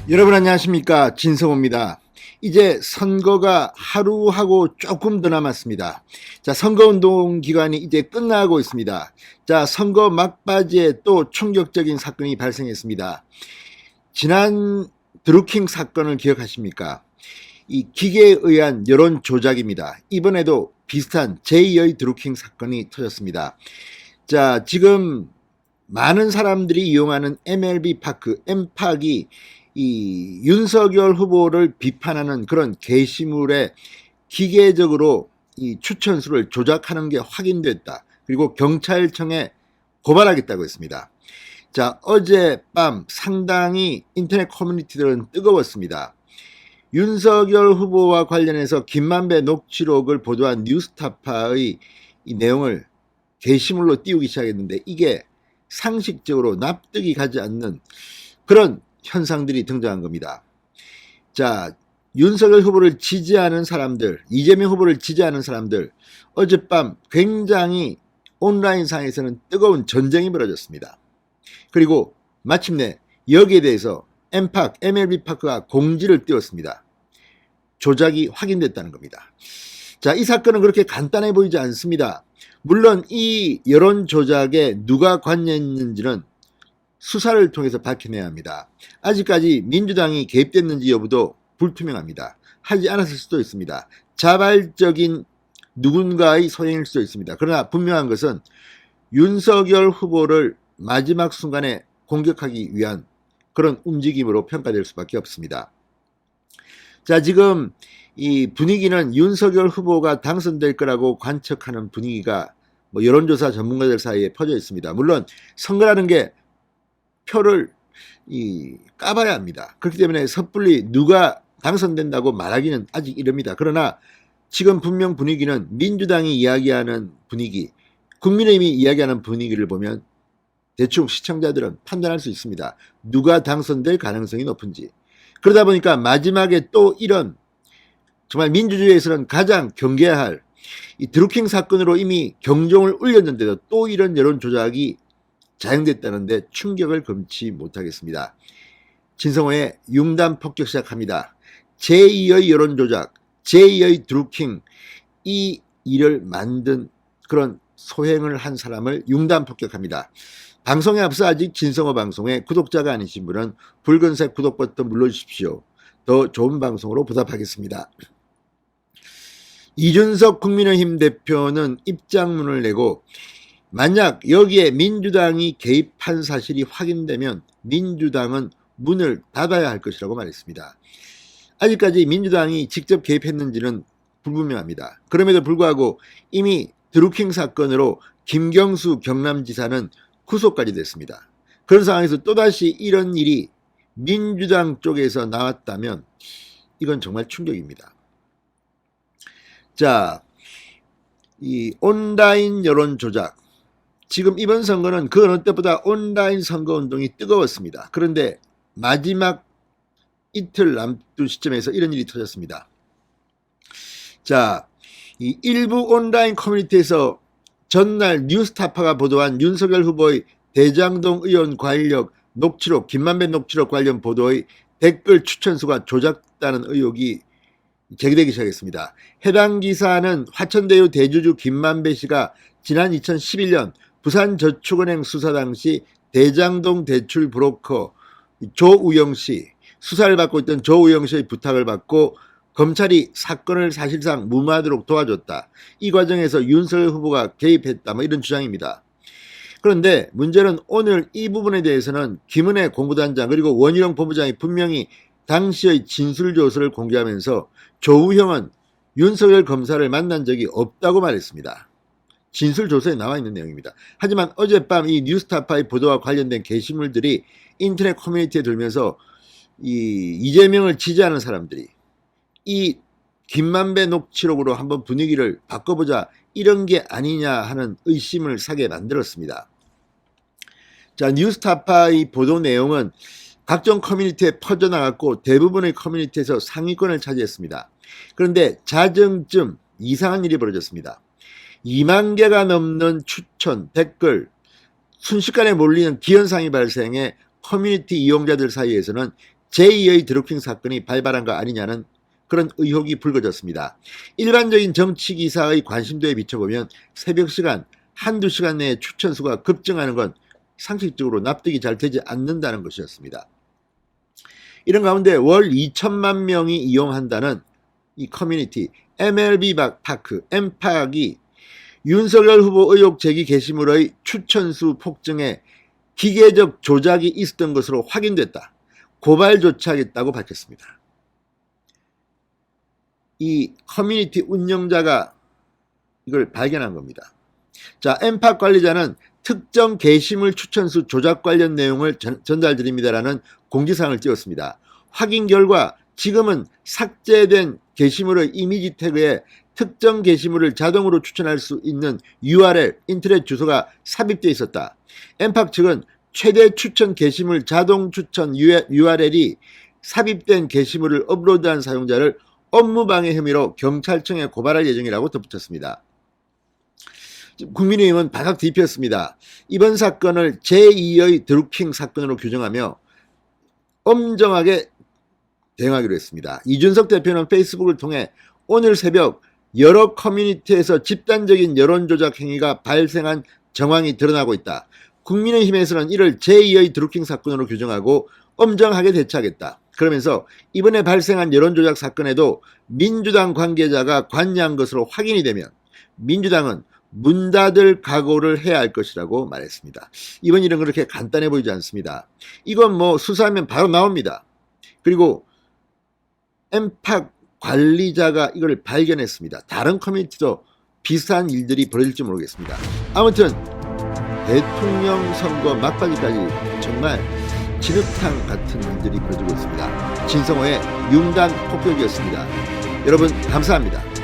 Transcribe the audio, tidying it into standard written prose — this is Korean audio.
여러분 안녕하십니까, 진성호입니다. 이제 선거가 하루하고 조금 더 남았습니다. 자, 선거운동 기간이 이제 끝나고 있습니다. 자, 선거 막바지에 또 충격적인 사건이 발생했습니다. 지난 드루킹 사건을 기억하십니까? 이 기계에 의한 여론 조작입니다. 이번에도 비슷한 제2의 드루킹 사건이 터졌습니다. 자, 지금 많은 사람들이 이용하는 MLB 파크, 엠팍이 이 윤석열 후보를 비판하는 그런 게시물에 기계적으로 이 추천수를 조작하는 게 확인됐다. 그리고 경찰청에 고발하겠다고 했습니다. 자, 어젯밤 상당히 인터넷 커뮤니티들은 뜨거웠습니다. 윤석열 후보와 관련해서 김만배 녹취록을 보도한 뉴스타파의 이 내용을 게시물로 띄우기 시작했는데 이게 상식적으로 납득이 가지 않는 그런 현상들이 등장한 겁니다. 자, 윤석열 후보를 지지하는 사람들, 이재명 후보를 지지하는 사람들, 어젯밤 굉장히 온라인상에서는 뜨거운 전쟁이 벌어졌습니다. 그리고 마침내 여기에 대해서 엠팍, MLB 파크가 공지를 띄웠습니다. 조작이 확인됐다는 겁니다. 자, 이 사건은 그렇게 간단해 보이지 않습니다. 물론 이 여론 조작에 누가 관여했는지는 수사를 통해서 밝혀내야 합니다. 아직까지 민주당이 개입됐는지 여부도 불투명합니다. 하지 않았을 수도 있습니다. 자발적인 누군가의 소행일 수도 있습니다. 그러나 분명한 것은 윤석열 후보를 마지막 순간에 공격하기 위한 그런 움직임으로 평가될 수밖에 없습니다. 자, 지금 이 분위기는 윤석열 후보가 당선될 거라고 관측하는 분위기가 여론조사 전문가들 사이에 퍼져 있습니다. 물론 선거라는 게 표를 까봐야 합니다. 그렇기 때문에 섣불리 누가 당선된다고 말하기는 아직 이릅니다. 그러나 지금 분명 분위기는 민주당이 이야기하는 분위기, 국민의힘이 이야기하는 분위기를 보면 대충 시청자들은 판단할 수 있습니다. 누가 당선될 가능성이 높은지. 그러다 보니까 마지막에 또 이런 정말 민주주의에서는 가장 경계해야 할 이 드루킹 사건으로 이미 경종을 울렸는데도 또 이런 여론 조작이 자행됐다는데 충격을 금치 못하겠습니다. 진성호의 융단 폭격 시작합니다. 제2의 여론 조작, 제2의 드루킹, 이 일을 만든 그런 소행을 한 사람을 융단 폭격합니다. 방송에 앞서 아직 진성호 방송에 구독자가 아니신 분은 붉은색 구독 버튼 눌러주십시오. 더 좋은 방송으로 보답하겠습니다. 이준석 국민의힘 대표는 입장문을 내고 만약 여기에 민주당이 개입한 사실이 확인되면 민주당은 문을 닫아야 할 것이라고 말했습니다. 아직까지 민주당이 직접 개입했는지는 불분명합니다. 그럼에도 불구하고 이미 드루킹 사건으로 김경수 경남지사는 구속까지 됐습니다. 그런 상황에서 또다시 이런 일이 민주당 쪽에서 나왔다면 이건 정말 충격입니다. 자, 이 온라인 여론 조작. 지금 이번 선거는 그 어느 때보다 온라인 선거운동이 뜨거웠습니다. 그런데 마지막 이틀 남은 시점에서 이런 일이 터졌습니다. 자, 이 일부 온라인 커뮤니티에서 전날 뉴스타파가 보도한 윤석열 후보의 대장동 의원 관력 녹취록, 김만배 녹취록 관련 보도의 댓글 추천수가 조작다는 의혹이 제기되기 시작했습니다. 해당 기사는 화천대유 대주주 김만배 씨가 지난 2011년 부산저축은행 수사 당시 대장동 대출 브로커 조우영 씨, 수사를 받고 있던 조우영 씨의 부탁을 받고 검찰이 사건을 사실상 무마하도록 도와줬다. 이 과정에서 윤석열 후보가 개입했다. 이런 주장입니다. 그런데 문제는 오늘 이 부분에 대해서는 김은혜 공보단장 그리고 원희룡 본부장이 분명히 당시의 진술조서를 공개하면서 조우형은 윤석열 검사를 만난 적이 없다고 말했습니다. 진술조서에 나와 있는 내용입니다. 하지만 어젯밤 이 뉴스타파의 보도와 관련된 게시물들이 인터넷 커뮤니티에 돌면서 이재명을 지지하는 사람들이 이 김만배 녹취록으로 한번 분위기를 바꿔보자 이런 게 아니냐 하는 의심을 사게 만들었습니다. 자, 뉴스타파의 보도 내용은 각종 커뮤니티에 퍼져나갔고 대부분의 커뮤니티에서 상위권을 차지했습니다. 그런데 자정쯤 이상한 일이 벌어졌습니다. 2만 개가 넘는 추천, 댓글, 순식간에 몰리는 기현상이 발생해 커뮤니티 이용자들 사이에서는 제2의 드루킹 사건이 발발한 거 아니냐는 그런 의혹이 불거졌습니다. 일반적인 정치 기사의 관심도에 비춰보면 새벽 시간, 한두 시간 내에 추천수가 급증하는 건 상식적으로 납득이 잘 되지 않는다는 것이었습니다. 이런 가운데 월 2천만 명이 이용한다는 이 커뮤니티 MLB 파크 엠팍이 윤석열 후보 의혹 제기 게시물의 추천수 폭증에 기계적 조작이 있었던 것으로 확인됐다. 고발 조치하겠다고 밝혔습니다. 이 커뮤니티 운영자가 이걸 발견한 겁니다. 자, 엠팍 관리자는 특정 게시물 추천수 조작 관련 내용을 전달드립니다라는 공지사항을 띄웠습니다. 확인 결과 지금은 삭제된 게시물의 이미지 태그에 특정 게시물을 자동으로 추천할 수 있는 URL, 인터넷 주소가 삽입되어 있었다. 엠팍 측은 최대 추천 게시물 자동 추천 URL이 삽입된 게시물을 업로드한 사용자를 업무방해 혐의로 경찰청에 고발할 예정이라고 덧붙였습니다. 국민의힘은 바닥 뒤폈습니다. 이번 사건을 제2의 드루킹 사건으로 규정하며 엄정하게 대응하기로 했습니다. 이준석 대표는 페이스북을 통해 오늘 새벽 여러 커뮤니티에서 집단적인 여론조작 행위가 발생한 정황이 드러나고 있다. 국민의힘에서는 이를 제2의 드루킹 사건으로 규정하고 엄정하게 대처하겠다. 그러면서 이번에 발생한 여론조작 사건에도 민주당 관계자가 관여한 것으로 확인이 되면 민주당은 문 닫을 각오를 해야 할 것이라고 말했습니다. 이번 일은 그렇게 간단해 보이지 않습니다. 이건 뭐 수사하면 바로 나옵니다. 그리고 엠팍 관리자가 이걸 발견했습니다. 다른 커뮤니티도 비슷한 일들이 벌어질지 모르겠습니다. 아무튼 대통령 선거 막바지까지 정말 진흙탕 같은 일들이 벌어지고 있습니다. 진성호의 융단 폭격이었습니다. 여러분 감사합니다.